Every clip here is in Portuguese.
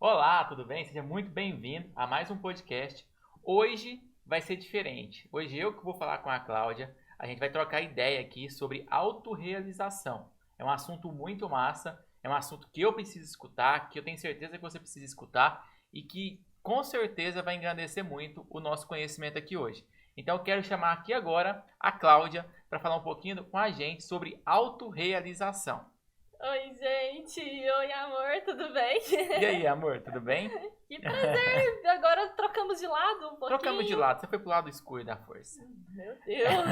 Olá, tudo bem? Seja muito bem-vindo a mais um podcast. Hoje vai ser diferente. Hoje eu que vou falar com a Cláudia. A gente vai trocar ideia aqui sobre autorrealização. É um assunto muito massa, é um assunto que eu preciso escutar, que eu tenho certeza que você precisa escutar e que com certeza vai engrandecer muito o nosso conhecimento aqui hoje. Então eu quero chamar aqui agora a Cláudia para falar um pouquinho com a gente sobre autorrealização. Oi, gente. Oi, amor, tudo bem? E aí, amor, tudo bem? Que prazer! Agora trocamos de lado um pouquinho. Trocamos de lado, você foi pro lado escuro da força. Meu Deus!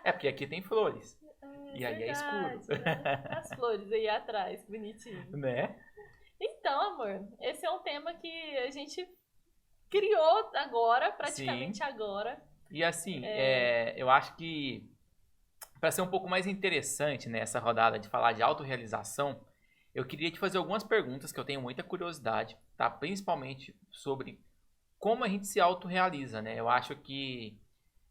É porque aqui tem flores. E aí é Verdade, escuro. né? As flores aí atrás, bonitinho. Né? Então, amor, esse é um tema que a gente criou agora, praticamente Sim. agora. E assim, eu acho que para ser um pouco mais interessante nessa rodada de falar de autorrealização, eu queria te fazer algumas perguntas que eu tenho muita curiosidade, tá? Principalmente sobre como a gente se autorrealiza, né? Eu acho que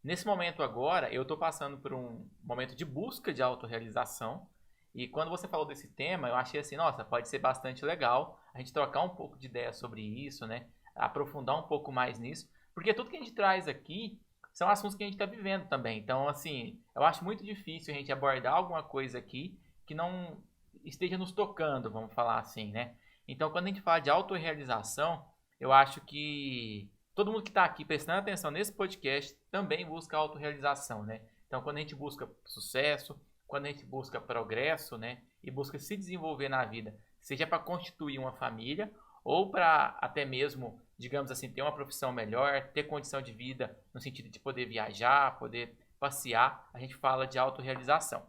nesse momento agora, eu estou passando por um momento de busca de autorrealização. E quando você falou desse tema, eu achei assim, nossa, pode ser bastante legal a gente trocar um pouco de ideia sobre isso, né? Aprofundar um pouco mais nisso. Porque tudo que a gente traz aqui são assuntos que a gente está vivendo também. Então, assim, eu acho muito difícil a gente abordar alguma coisa aqui que não esteja nos tocando, vamos falar assim, né? Então, quando a gente fala de autorrealização, eu acho que todo mundo que está aqui prestando atenção nesse podcast também busca autorrealização, né? Então, quando a gente busca sucesso, quando a gente busca progresso, né? E busca se desenvolver na vida, seja para constituir uma família ou para até mesmo, digamos assim, ter uma profissão melhor, ter condição de vida no sentido de poder viajar, poder passear, a gente fala de autorrealização.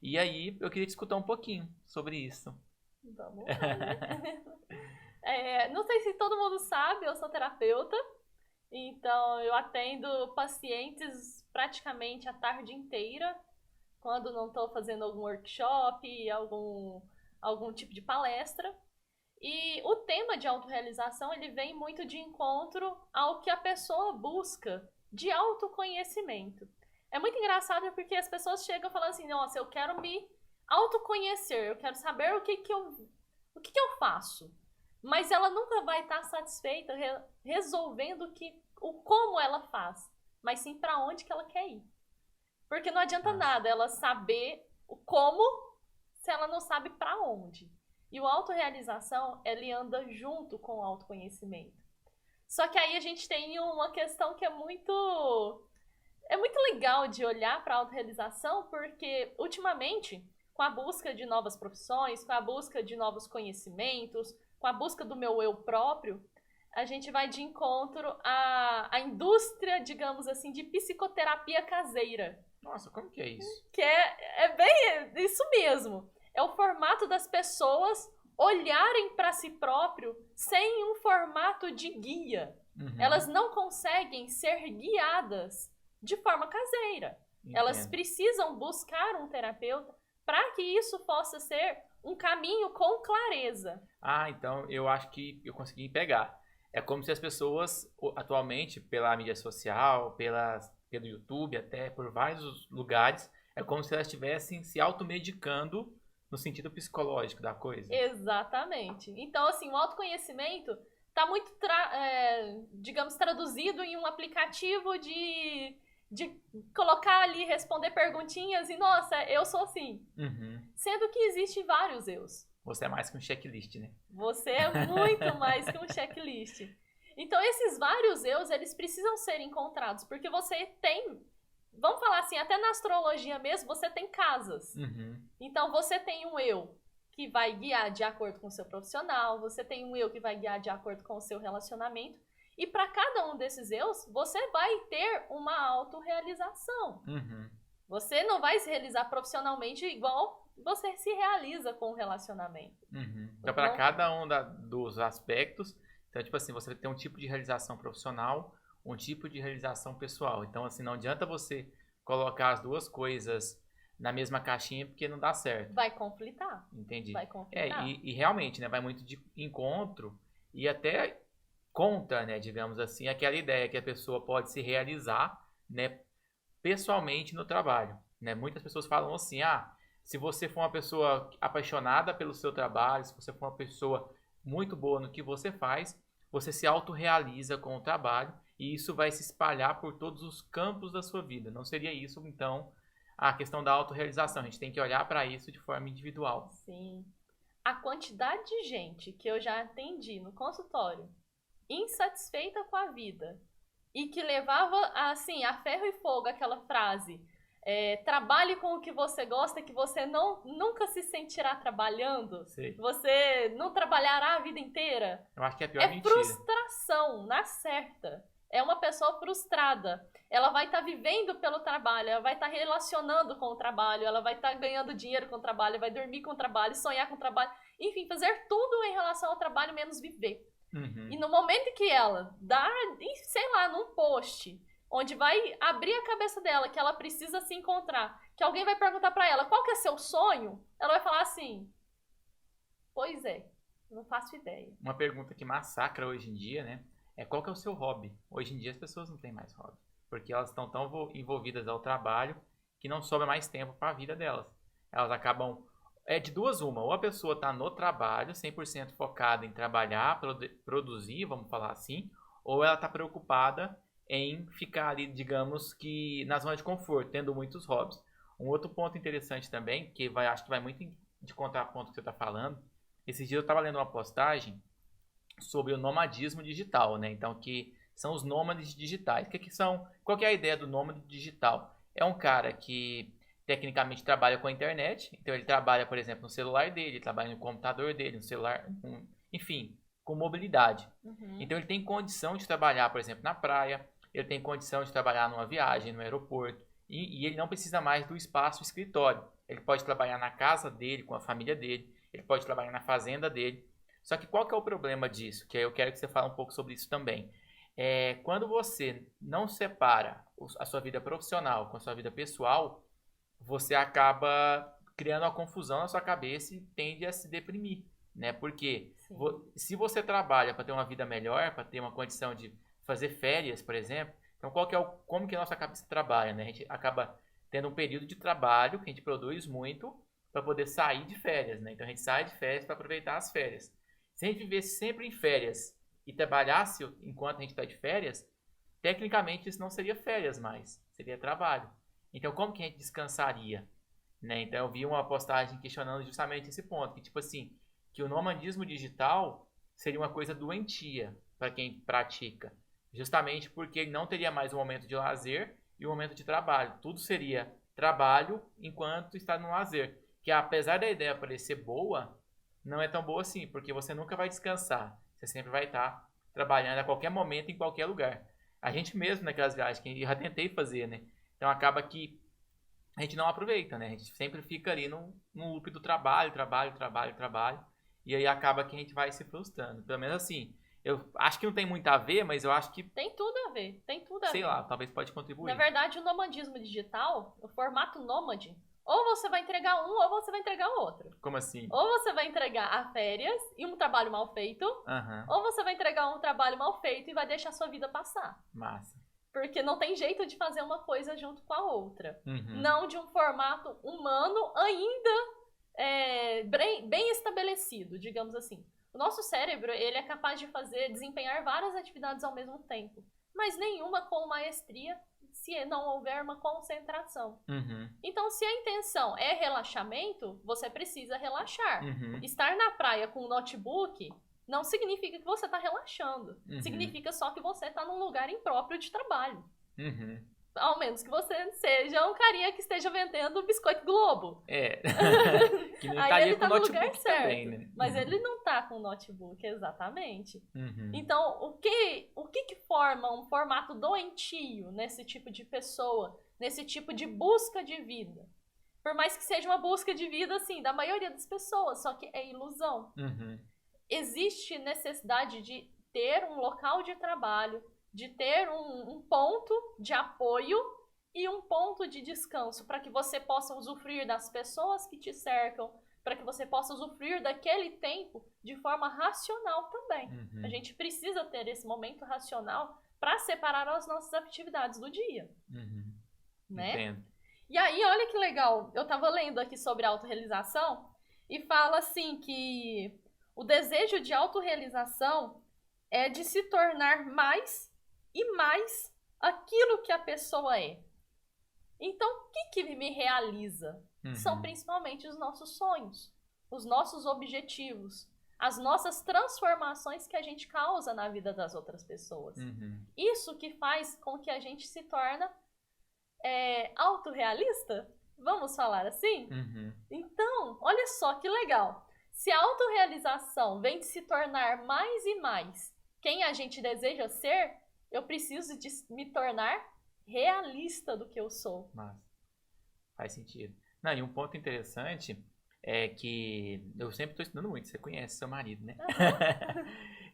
E aí, eu queria te escutar um pouquinho sobre isso. Vamos lá, né? Não sei se todo mundo sabe, eu sou terapeuta. Então, eu atendo pacientes praticamente a tarde inteira, quando não estou fazendo algum workshop, algum tipo de palestra. E o tema de autorrealização, ele vem muito de encontro ao que a pessoa busca de autoconhecimento. É muito engraçado porque as pessoas chegam falando assim, nossa, eu quero me autoconhecer, eu quero saber o que eu faço. Mas ela nunca vai estar satisfeita resolvendo o como ela faz, mas sim para onde que ela quer ir. Porque não adianta nada ela saber o como se ela não sabe para onde. E o autorrealização, ele anda junto com o autoconhecimento. Só que aí a gente tem uma questão que é muito legal de olhar para a autorrealização, porque ultimamente, com a busca de novas profissões, com a busca de novos conhecimentos, com a busca do meu eu próprio, a gente vai de encontro à indústria, digamos assim, de psicoterapia caseira. Nossa, como que é isso? Que é bem isso mesmo. É o formato das pessoas olharem para si próprio sem um formato de guia. Uhum. Elas não conseguem ser guiadas de forma caseira. Entendo. Elas precisam buscar um terapeuta para que isso possa ser um caminho com clareza. Ah, então eu acho que eu consegui pegar. É como se as pessoas, atualmente, pela mídia social, pelo YouTube, até por vários lugares, é como se elas estivessem se automedicando no sentido psicológico da coisa. Exatamente. Então, assim, o autoconhecimento está muito, digamos, traduzido em um aplicativo de colocar ali, responder perguntinhas e, nossa, eu sou assim. Uhum. Sendo que existem vários eus. Você é mais que um checklist, né? Você é muito mais que um checklist. Então, esses vários eus, eles precisam ser encontrados, porque você tem, vamos falar assim, até na astrologia mesmo, você tem casas. Uhum. Então, você tem um eu que vai guiar de acordo com o seu profissional, você tem um eu que vai guiar de acordo com o seu relacionamento, e para cada um desses eus, você vai ter uma autorrealização. Uhum. Você não vai se realizar profissionalmente igual você se realiza com o relacionamento. Uhum. Então, para cada um dos aspectos, então, tipo assim, você tem um tipo de realização profissional, um tipo de realização pessoal. Então, assim, não adianta você colocar as duas coisas na mesma caixinha porque não dá certo. Vai conflitar. Entendi. Vai conflitar. E realmente, né, vai muito de encontro e até conta, né, digamos assim, aquela ideia que a pessoa pode se realizar, né, pessoalmente no trabalho, né? Muitas pessoas falam assim, se você for uma pessoa apaixonada pelo seu trabalho, se você for uma pessoa muito boa no que você faz, você se autorrealiza com o trabalho e isso vai se espalhar por todos os campos da sua vida. Não seria isso, então, a questão da autorrealização. A gente tem que olhar para isso de forma individual. Sim. A quantidade de gente que eu já atendi no consultório insatisfeita com a vida e que levava, assim, a ferro e fogo aquela frase: trabalhe com o que você gosta, que você nunca se sentirá trabalhando. Sei. Você não trabalhará a vida inteira. Eu acho que é a pior mentira. Frustração, na certa. É uma pessoa frustrada. Ela vai estar vivendo pelo trabalho, ela vai estar relacionando com o trabalho, ela vai estar ganhando dinheiro com o trabalho, vai dormir com o trabalho, sonhar com o trabalho. Enfim, fazer tudo em relação ao trabalho, menos viver. Uhum. E no momento que ela dá, sei lá, num post, onde vai abrir a cabeça dela, que ela precisa se encontrar, que alguém vai perguntar pra ela, qual que é seu sonho? Ela vai falar assim, pois é, não faço ideia. Uma pergunta que massacra hoje em dia, né? É qual que é o seu hobby? Hoje em dia as pessoas não têm mais hobby. Porque elas estão tão envolvidas ao trabalho que não sobra mais tempo para a vida delas. Elas acabam... É de duas uma. Ou a pessoa está no trabalho, 100% focada em trabalhar, produzir, vamos falar assim. Ou ela está preocupada em ficar ali, digamos que na zona de conforto, tendo muitos hobbies. Um outro ponto interessante também, que acho que vai muito de contraponto que você está falando. Esses dias eu estava lendo uma postagem sobre o nomadismo digital, né? Então, que são os nômades digitais. Que são? Qual que é a ideia do nômade digital? É um cara que tecnicamente trabalha com a internet, então ele trabalha, por exemplo, no celular dele, trabalha no computador dele, no celular, enfim, com mobilidade. Uhum. Então ele tem condição de trabalhar, por exemplo, na praia, ele tem condição de trabalhar numa viagem, no aeroporto, e ele não precisa mais do espaço escritório. Ele pode trabalhar na casa dele, com a família dele, ele pode trabalhar na fazenda dele. Só que qual que é o problema disso? Que aí eu quero que você fale um pouco sobre isso também. Quando você não separa a sua vida profissional com a sua vida pessoal, você acaba criando uma confusão na sua cabeça e tende a se deprimir, né? Porque se você trabalha para ter uma vida melhor, para ter uma condição de fazer férias, por exemplo, então como que a nossa cabeça trabalha, né? A gente acaba tendo um período de trabalho que a gente produz muito para poder sair de férias, né? Então a gente sai de férias para aproveitar as férias. Se a gente vivesse sempre em férias e trabalhasse enquanto a gente está de férias, tecnicamente isso não seria férias mais, seria trabalho. Então, como que a gente descansaria? Né? Então, eu vi uma postagem questionando justamente esse ponto, que tipo assim, que o nomadismo digital seria uma coisa doentia para quem pratica, justamente porque ele não teria mais um momento de lazer e um momento de trabalho. Tudo seria trabalho enquanto está no lazer. Que apesar da ideia parecer boa, não é tão boa assim, porque você nunca vai descansar. Você sempre vai estar trabalhando a qualquer momento, em qualquer lugar. A gente mesmo, naquelas viagens que eu já tentei fazer, né? Então acaba que a gente não aproveita, né? A gente sempre fica ali no loop do trabalho. E aí acaba que a gente vai se frustrando. Pelo menos assim, eu acho que não tem muito a ver, mas eu acho que... Tem tudo a ver, tem tudo a ver. Sei lá, talvez pode contribuir. Na verdade, o nomadismo digital, o formato nômade, ou você vai entregar um, ou você vai entregar o outro. Como assim? Ou você vai entregar a férias e um trabalho mal feito, ou você vai entregar um trabalho mal feito e vai deixar a sua vida passar. Massa. Porque não tem jeito de fazer uma coisa junto com a outra. Uhum. Não de um formato humano ainda bem estabelecido, digamos assim. O nosso cérebro, ele é capaz de desempenhar várias atividades ao mesmo tempo, mas nenhuma com maestria se não houver uma concentração. Uhum. Então, se a intenção é relaxamento, você precisa relaxar. Uhum. Estar na praia com um notebook não significa que você está relaxando. Uhum. Significa só que você está num lugar impróprio de trabalho. Uhum. Ao menos que você seja um carinha que esteja vendendo biscoito Globo. Que não aí ele com tá no lugar certo. Também, né? Mas ele não tá com notebook, exatamente. Uhum. Então, o que forma um formato doentio nesse tipo de pessoa, nesse tipo de busca de vida? Por mais que seja uma busca de vida, assim, da maioria das pessoas, só que é ilusão. Uhum. Existe necessidade de ter um local de trabalho, de ter um ponto de apoio e um ponto de descanso para que você possa usufruir das pessoas que te cercam, para que você possa usufruir daquele tempo de forma racional também. Uhum. A gente precisa ter esse momento racional para separar as nossas atividades do dia. Uhum. Né? Entendo. E aí, olha que legal, eu estava lendo aqui sobre autorrealização e fala assim que O desejo de autorrealização é de se tornar mais e mais aquilo que a pessoa é. Então, o que me realiza? São principalmente os nossos sonhos, os nossos objetivos, as nossas transformações que a gente causa na vida das outras pessoas. Isso que faz com que a gente se torne autorrealista? Vamos falar assim? Então, olha só que legal. Se a autorrealização vem de se tornar mais e mais quem a gente deseja ser, eu preciso de me tornar realista do que eu sou. Mas faz sentido. Não, e um ponto interessante é que eu sempre estou estudando muito, você conhece seu marido, né?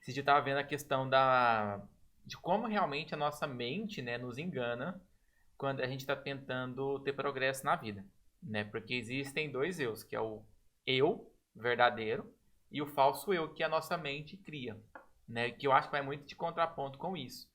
Esse dia eu estava vendo a questão de como realmente a nossa mente, né, nos engana quando a gente está tentando ter progresso na vida, né? Porque existem dois eus, que é o eu verdadeiro e o falso eu que a nossa mente cria, né? Que eu acho que vai muito de contraponto com isso.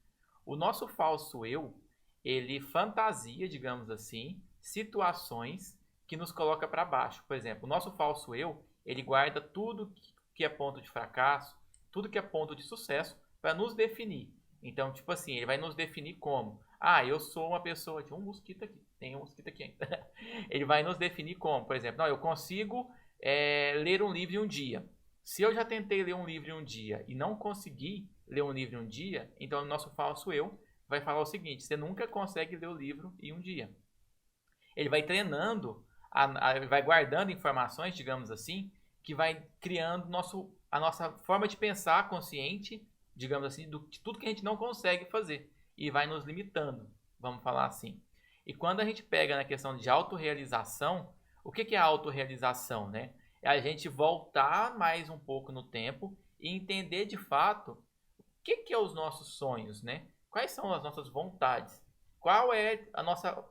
O nosso falso eu, ele fantasia, digamos assim, situações que nos coloca para baixo. Por exemplo, o nosso falso eu, ele guarda tudo que é ponto de fracasso, tudo que é ponto de sucesso para nos definir. Então, tipo assim, ele vai nos definir como: ah, eu sou uma pessoa... Tinha um mosquito aqui. Tem um mosquito aqui ainda. Ele vai nos definir como, por exemplo, não, eu consigo ler um livro em um dia. Se eu já tentei ler um livro em um dia e não consegui ler um livro em um dia, então o nosso falso eu vai falar o seguinte: você nunca consegue ler o livro em um dia. Ele vai treinando, vai guardando informações, digamos assim, que vai criando a nossa forma de pensar consciente, digamos assim, de tudo que a gente não consegue fazer. E vai nos limitando, vamos falar assim. E quando a gente pega na questão de autorrealização, o que é a autorrealização, né? É a gente voltar mais um pouco no tempo e entender de fato o que é os nossos sonhos, né? Quais são as nossas vontades? Qual é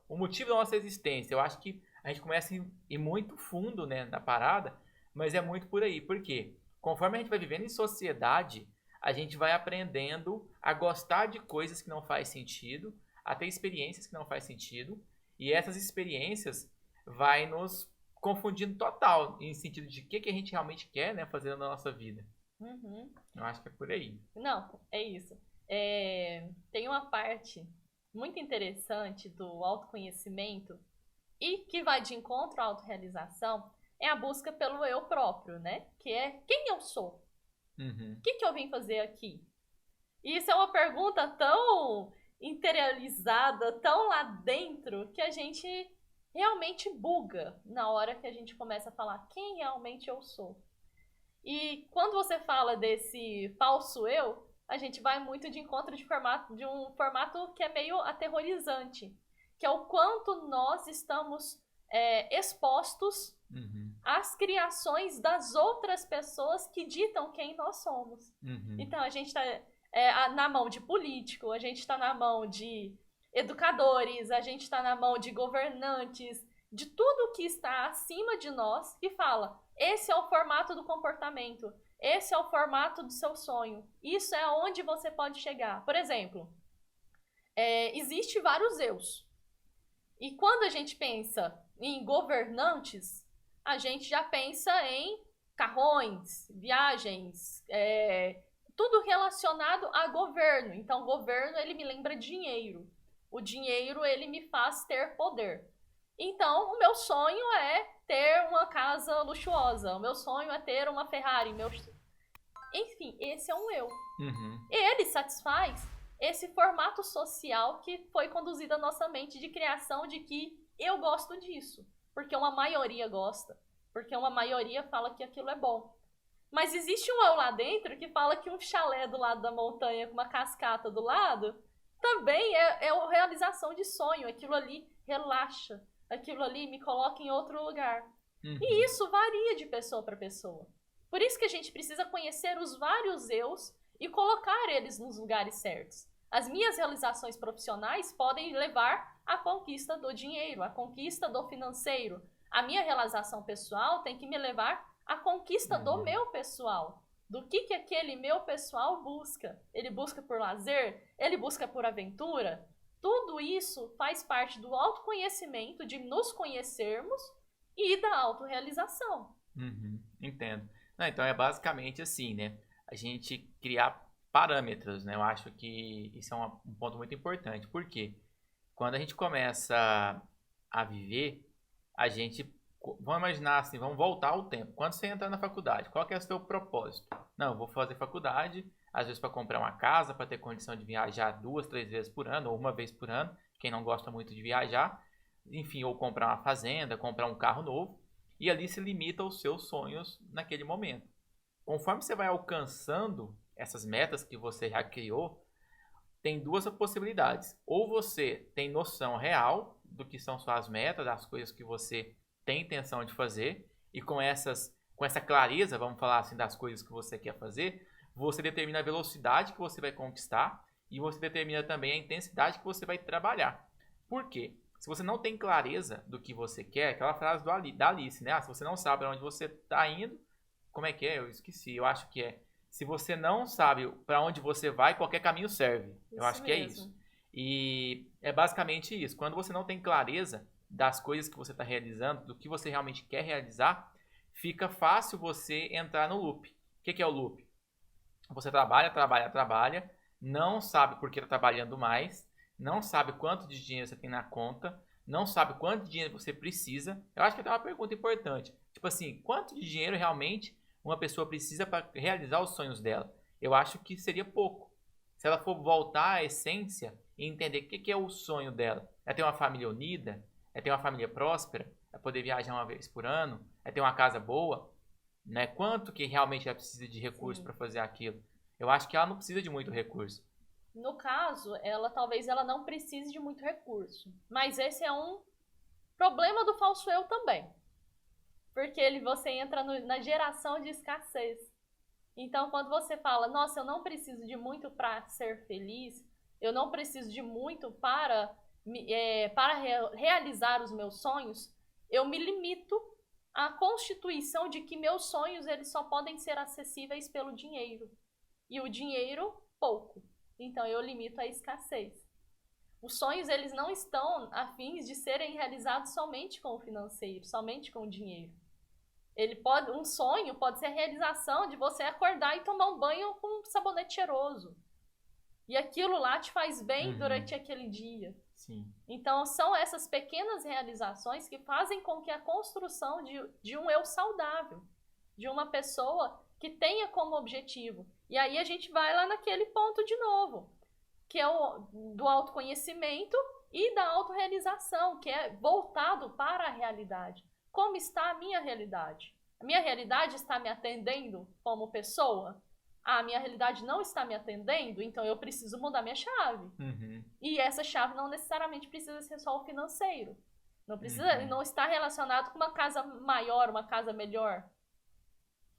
o motivo da nossa existência? Eu acho que a gente começa a ir muito fundo, né, na parada, mas é muito por aí. Por quê? Conforme a gente vai vivendo em sociedade, a gente vai aprendendo a gostar de coisas que não faz sentido, a ter experiências que não faz sentido, e essas experiências vai nos confundindo total, em sentido de o que a gente realmente quer, né, fazer na nossa vida. Eu acho que é por aí. Não, é isso. Tem uma parte muito interessante do autoconhecimento e que vai de encontro à autorrealização, é a busca pelo eu próprio, né? Que é quem eu sou. O que eu vim fazer aqui? E isso é uma pergunta tão interiorizada, tão lá dentro, que a gente realmente buga na hora que a gente começa a falar quem realmente eu sou. E quando você fala desse falso eu, a gente vai muito de encontro de um formato que é meio aterrorizante, que é o quanto nós estamos expostos às criações das outras pessoas que ditam quem nós somos. Então, a gente está na mão de político, a gente está na mão de educadores, a gente está na mão de governantes, de tudo que está acima de nós e fala: esse é o formato do comportamento, esse é o formato do seu sonho, isso é onde você pode chegar. Por exemplo, existe vários eus. E quando a gente pensa em governantes, a gente já pensa em carrões, viagens, tudo relacionado a governo. Então, governo, ele me lembra dinheiro. O dinheiro, ele me faz ter poder. Então, o meu sonho é ter uma casa luxuosa. O meu sonho é ter uma Ferrari. Enfim, esse é um eu. Ele satisfaz esse formato social que foi conduzido à nossa mente de criação de que eu gosto disso. Porque uma maioria gosta. Porque uma maioria fala que aquilo é bom. Mas existe um eu lá dentro que fala que um chalé do lado da montanha com uma cascata do lado também é uma realização de sonho. Aquilo ali relaxa. Aquilo ali me coloca em outro lugar. E isso varia de pessoa para pessoa. Por isso que a gente precisa conhecer os vários eus e colocar eles nos lugares certos. As minhas realizações profissionais podem levar à conquista do dinheiro, à conquista do financeiro. A minha realização pessoal tem que me levar à conquista do meu pessoal. Do que aquele meu pessoal busca. Ele busca por lazer? Ele busca por aventura? Tudo isso faz parte do autoconhecimento, de nos conhecermos e da autorrealização. Entendo. Não, então é basicamente assim, né? A gente criar parâmetros, né? Eu acho que isso é um ponto muito importante. Por quê? Quando a gente começa a viver, a gente. Vamos imaginar assim, vamos voltar ao tempo. Quando você entra na faculdade, qual que é o seu propósito? Não, eu vou fazer faculdade, às vezes para comprar uma casa, para ter condição de viajar 2, 3 vezes por ano, ou uma vez por ano, quem não gosta muito de viajar, enfim, ou comprar uma fazenda, comprar um carro novo, e ali se limita aos seus sonhos naquele momento. Conforme você vai alcançando essas metas que você já criou, tem duas possibilidades. Ou você tem noção real do que são suas metas, das coisas que você tem intenção de fazer, e com essa clareza, vamos falar assim, das coisas que você quer fazer, você determina a velocidade que você vai conquistar e você determina também a intensidade que você vai trabalhar. Por quê? Se você não tem clareza do que você quer, aquela frase da Alice, né? Se você não sabe para onde você está indo, como é que é? Eu esqueci, eu acho que é. Se você não sabe para onde você vai, qualquer caminho serve. Eu acho que é isso. E é basicamente isso. Quando você não tem clareza das coisas que você está realizando, do que você realmente quer realizar, fica fácil você entrar no loop. O que é o loop? Você trabalha, trabalha, trabalha, não sabe por que está trabalhando mais, não sabe quanto de dinheiro você tem na conta, não sabe quanto de dinheiro você precisa. Eu acho que até uma pergunta importante. Tipo assim, quanto de dinheiro realmente uma pessoa precisa para realizar os sonhos dela? Eu acho que seria pouco. Se ela for voltar à essência e entender o que é o sonho dela. É ter uma família unida, é ter uma família próspera, é poder viajar uma vez por ano, é ter uma casa boa, né? Quanto que realmente ela precisa de recurso para fazer aquilo? Eu acho que ela não precisa de muito recurso. No caso, talvez ela não precise de muito recurso. Mas esse é um problema do falso eu também. Porque você entra na geração de escassez. Então, quando você fala, nossa, eu não preciso de muito para ser feliz, eu não preciso de muito para realizar os meus sonhos, eu me limito à constituição de que meus sonhos eles só podem ser acessíveis pelo dinheiro. E o dinheiro, pouco. Então, eu limito a escassez. Os sonhos, eles não estão a fins de serem realizados somente com o financeiro, somente com o dinheiro. Um sonho pode ser a realização de você acordar e tomar um banho com um sabonete cheiroso. E aquilo lá te faz bem durante aquele dia. Sim. Então, são essas pequenas realizações que fazem com que a construção de um eu saudável, de uma pessoa que tenha como objetivo. E aí a gente vai lá naquele ponto de novo, que é o do autoconhecimento e da autorrealização, que é voltado para a realidade. Como está a minha realidade? A minha realidade está me atendendo como pessoa? A minha realidade não está me atendendo, então eu preciso mudar minha chave. E essa chave não necessariamente precisa ser só o financeiro. Não precisa, não está relacionado com uma casa maior, uma casa melhor.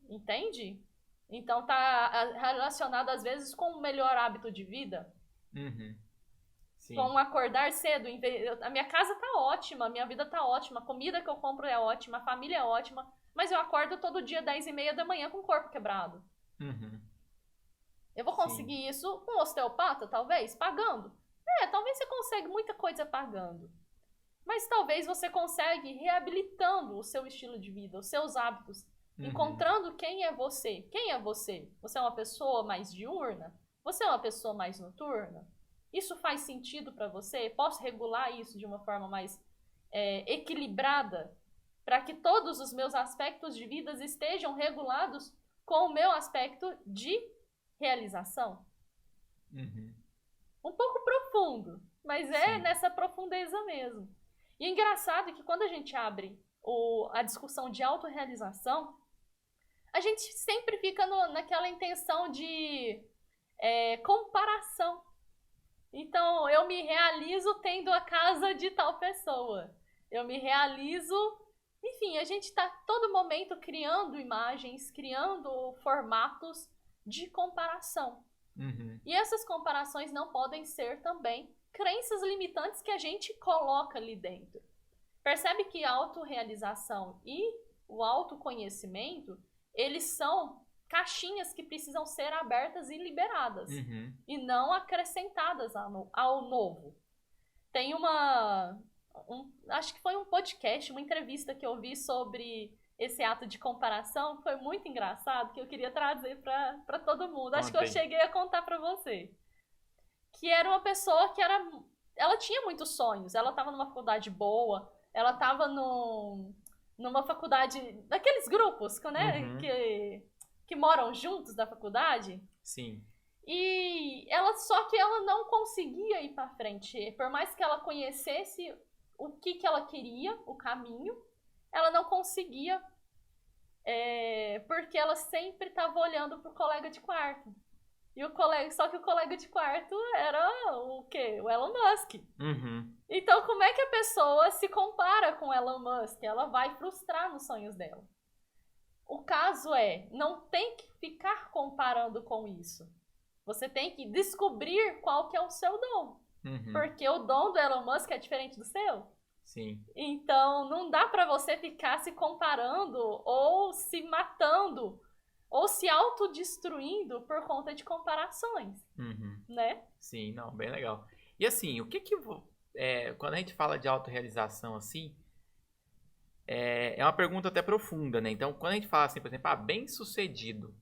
Entende? Então está relacionado às vezes com um melhor hábito de vida. Sim. Com acordar cedo. A minha casa tá ótima, a minha vida tá ótima, a comida que eu compro é ótima, a família é ótima, mas eu acordo todo dia 10h30 da manhã com o corpo quebrado. Eu vou conseguir isso com um osteopata, talvez, pagando? Talvez você consiga muita coisa pagando. Mas talvez você consiga reabilitando o seu estilo de vida, os seus hábitos, encontrando quem é você. Quem é você? Você é uma pessoa mais diurna? Você é uma pessoa mais noturna? Isso faz sentido para você? Posso regular isso de uma forma mais equilibrada para que todos os meus aspectos de vida estejam regulados com o meu aspecto de realização? Um pouco profundo, mas nessa profundeza mesmo. E é engraçado que quando a gente abre a discussão de autorrealização, a gente sempre fica naquela intenção de comparação. Então, eu me realizo tendo a casa de tal pessoa. Eu me realizo... Enfim, a gente está todo momento criando imagens, criando formatos de comparação. E essas comparações não podem ser também crenças limitantes que a gente coloca ali dentro. Percebe que a autorrealização e o autoconhecimento, eles são caixinhas que precisam ser abertas e liberadas. E não acrescentadas ao novo. Tem acho que foi um podcast, uma entrevista que eu vi sobre esse ato de comparação foi muito engraçado, que eu queria trazer para todo mundo. Acho que eu Conta aí. cheguei a contar para você. Que era uma pessoa que ela tinha muitos sonhos. Ela estava numa faculdade boa, ela estava numa faculdade, daqueles grupos, né, Uhum. que moram juntos da faculdade. Sim. E só que ela não conseguia ir para frente. Por mais que ela conhecesse o que ela queria, o caminho, ela não conseguia, porque ela sempre estava olhando pro colega de quarto. Só que o colega de quarto era o quê? O Elon Musk. Uhum. Então, como é que a pessoa se compara com o Elon Musk? Ela vai frustrar nos sonhos dela. O caso não tem que ficar comparando com isso. Você tem que descobrir qual que é o seu dom. Uhum. Porque o dom do Elon Musk é diferente do seu. Sim. Então, não dá pra você ficar se comparando ou se matando ou se autodestruindo por conta de comparações, Uhum. né? Sim, não, bem legal. E assim, quando a gente fala de autorrealização assim, é uma pergunta até profunda, né? Então, quando a gente fala assim, por exemplo, bem-sucedido,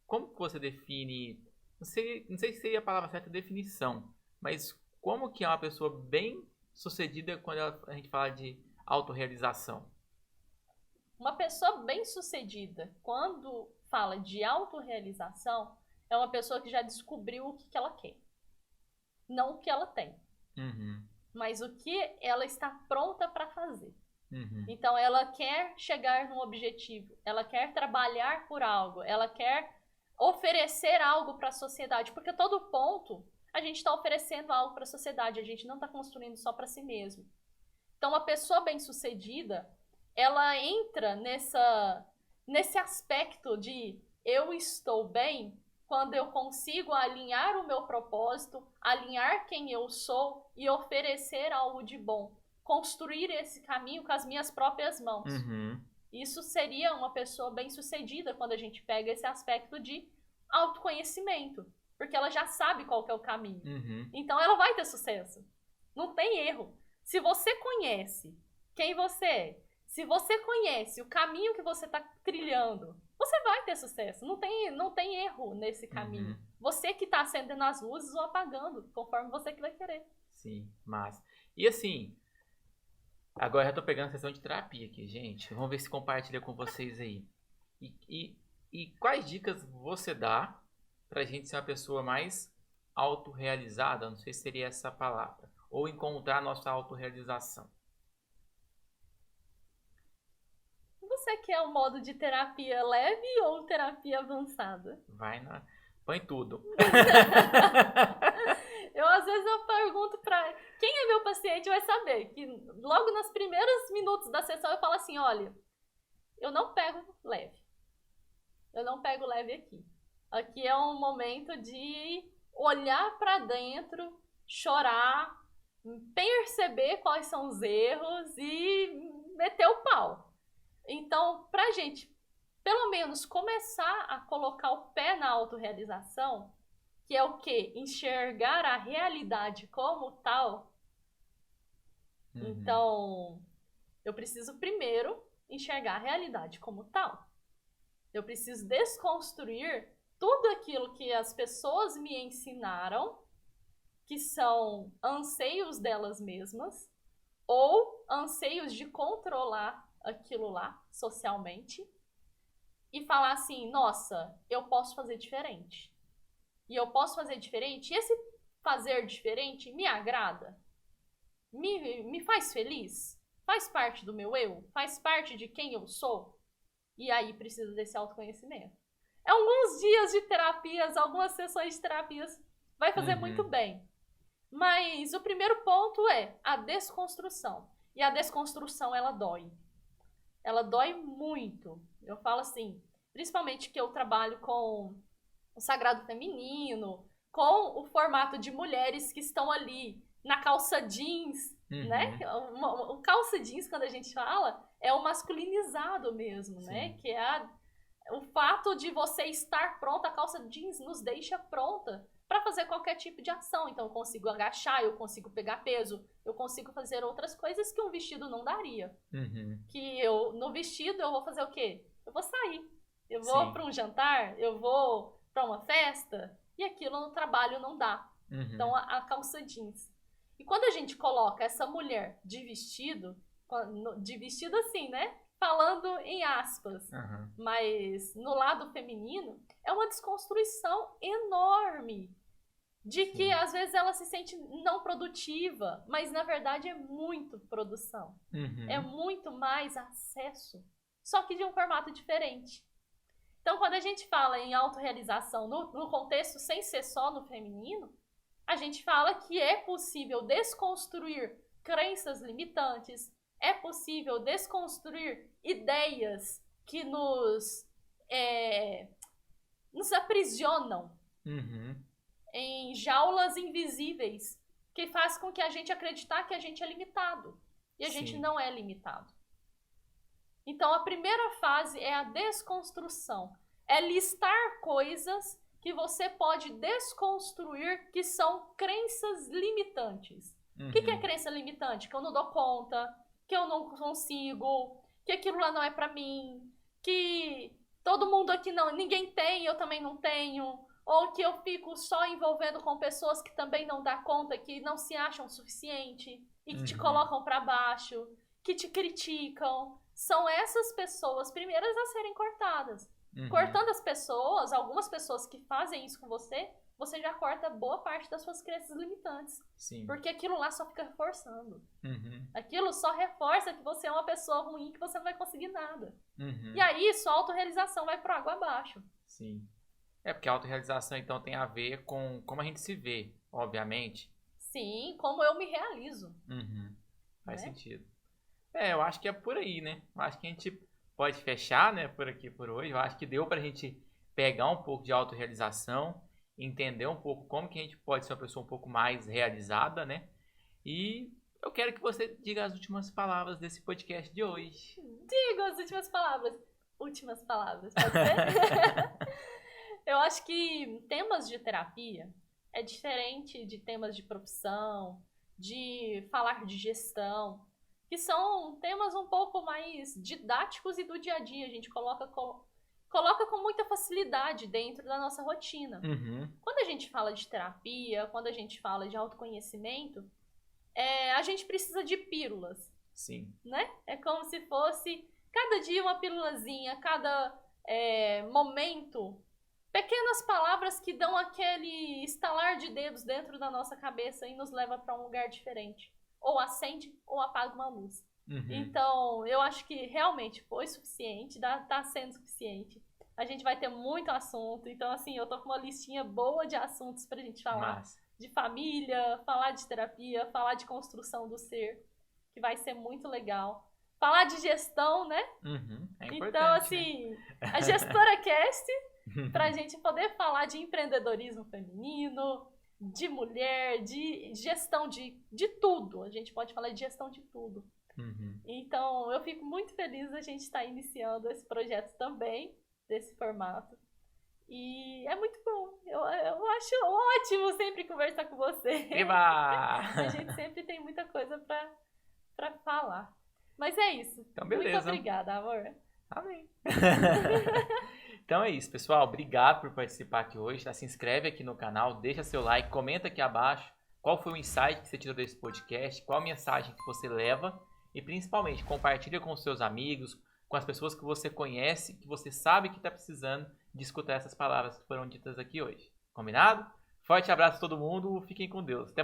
como que você define, não sei se seria a palavra certa definição, mas como que é uma pessoa bem-sucedida quando a gente fala de autorrealização? Uma pessoa bem-sucedida, quando fala de autorrealização, é uma pessoa que já descobriu o que ela quer. Não o que ela tem, Uhum. mas o que ela está pronta para fazer. Uhum. Então, ela quer chegar num objetivo, ela quer trabalhar por algo, ela quer oferecer algo para a sociedade, porque a todo ponto a gente está oferecendo algo para a sociedade, a gente não está construindo só para si mesmo. Então, uma pessoa bem-sucedida, ela entra nesse aspecto de eu estou bem quando eu consigo alinhar o meu propósito, alinhar quem eu sou e oferecer algo de bom. Construir esse caminho com as minhas próprias mãos. Uhum. Isso seria uma pessoa bem-sucedida quando a gente pega esse aspecto de autoconhecimento. Porque ela já sabe qual que é o caminho. Uhum. Então ela vai ter sucesso. Não tem erro. Se você conhece quem você é, se você conhece o caminho que você está trilhando, você vai ter sucesso. Não tem erro nesse caminho. Uhum. Você que está acendendo as luzes ou apagando, conforme você que vai querer. Sim, massa. E assim, agora eu já tô pegando a sessão de terapia aqui, gente. Vamos ver se compartilha com vocês aí. E quais dicas você dá pra gente ser uma pessoa mais autorrealizada? Não sei se seria essa a palavra. Ou encontrar a nossa autorrealização. Você quer um modo de terapia leve ou terapia avançada? Põe tudo. Às vezes eu pergunto pra quem é meu paciente vai saber que logo nos primeiros minutos da sessão eu falo assim, olha, eu não pego leve. Eu não pego leve aqui. Aqui é um momento de olhar pra dentro, chorar, perceber quais são os erros e meter o pau. Então, pra gente, pelo menos, começar a colocar o pé na autorrealização, que é o quê? Enxergar a realidade como tal. Uhum. Então, eu preciso primeiro enxergar a realidade como tal. Eu preciso desconstruir tudo aquilo que as pessoas me ensinaram, que são anseios delas mesmas, ou anseios de controlar aquilo lá socialmente, e falar assim, nossa, eu posso fazer diferente. E eu posso fazer diferente, e esse fazer diferente me agrada? Me faz feliz? Faz parte do meu eu? Faz parte de quem eu sou? E aí precisa desse autoconhecimento. Alguns dias de terapias, algumas sessões de terapias vai fazer muito bem. Mas o primeiro ponto é a desconstrução. E a desconstrução, ela dói. Ela dói muito. Eu falo assim, principalmente que eu trabalho com o sagrado feminino, com o formato de mulheres que estão ali na calça jeans, né? O calça jeans, quando a gente fala, é o masculinizado mesmo, né? Que é o fato de você estar pronta, a calça jeans nos deixa pronta para fazer fazer qualquer tipo de ação. Então, eu consigo agachar, eu consigo pegar peso, eu consigo fazer outras coisas que um vestido não daria. Que no vestido, eu vou fazer o quê? Eu vou sair. Eu vou para um jantar, eu vou para uma festa, e aquilo no trabalho não dá. Então, a calça jeans. E quando a gente coloca essa mulher de vestido assim, né? Falando em aspas, mas no lado feminino, é uma desconstrução enorme de que às vezes ela se sente não produtiva, mas na verdade é muito produção. É muito mais acesso, só que de um formato diferente. Então, quando a gente fala em autorrealização no contexto sem ser só no feminino, a gente fala que é possível desconstruir crenças limitantes, é possível desconstruir ideias que nos aprisionam em jaulas invisíveis, que faz com que a gente acreditar que a gente é limitado. E a gente não é limitado. Então, a primeira fase é a desconstrução. É listar coisas que você pode desconstruir que são crenças limitantes. O que é crença limitante? Que eu não dou conta, que eu não consigo, que aquilo lá não é pra mim, que todo mundo aqui ninguém tem, eu também não tenho, ou que eu fico só envolvendo com pessoas que também não dão conta, que não se acham suficiente e que te colocam pra baixo, que te criticam. São essas pessoas primeiras a serem cortadas. Cortando as pessoas, algumas pessoas que fazem isso com você, você já corta boa parte das suas crenças limitantes. Porque aquilo lá só fica reforçando. Aquilo só reforça que você é uma pessoa ruim, que você não vai conseguir nada. E aí, sua autorrealização vai pro água abaixo. É porque a autorrealização, então, tem a ver com como a gente se vê, obviamente. Sim, como eu me realizo. Faz sentido. Eu acho que é por aí, né? Eu acho que a gente pode fechar, né, por aqui por hoje. Eu acho que deu pra gente pegar um pouco de autorrealização, entender um pouco como que a gente pode ser uma pessoa um pouco mais realizada, né? E eu quero que você diga as últimas palavras desse podcast de hoje. Digo as últimas palavras. Últimas palavras, pode ser? Eu acho que temas de terapia é diferente de temas de profissão, de falar de gestão, que são temas um pouco mais didáticos e do dia a dia. A gente coloca com muita facilidade dentro da nossa rotina. Quando a gente fala de terapia, quando a gente fala de autoconhecimento, a gente precisa de pílulas. Né? É como se fosse cada dia uma pílulazinha, cada momento, pequenas palavras que dão aquele estalar de dedos dentro da nossa cabeça e nos leva para um lugar diferente. Ou acende ou apaga uma luz. Então, eu acho que realmente foi suficiente, tá sendo suficiente. A gente vai ter muito assunto. Então, assim, eu tô com uma listinha boa de assuntos pra gente falar. De família, falar de terapia, falar de construção do ser, que vai ser muito legal. Falar de gestão, né? É importante, então, assim, né? A Gestora Cast, pra gente poder falar de empreendedorismo feminino, de mulher, de gestão de tudo. A gente pode falar de gestão de tudo. Então, eu fico muito feliz a gente estar iniciando esse projeto também, desse formato. E é muito bom. Eu acho ótimo sempre conversar com você. Eba! A gente sempre tem muita coisa pra falar. Mas é isso. Então, beleza. Muito obrigada, amor. Amém. Então é isso, pessoal. Obrigado por participar aqui hoje. Se inscreve aqui no canal, deixa seu like, comenta aqui abaixo qual foi o insight que você tirou desse podcast, qual a mensagem que você leva e principalmente compartilha com os seus amigos, com as pessoas que você conhece, que você sabe que está precisando de escutar essas palavras que foram ditas aqui hoje. Combinado? Forte abraço a todo mundo. Fiquem com Deus. Até mais.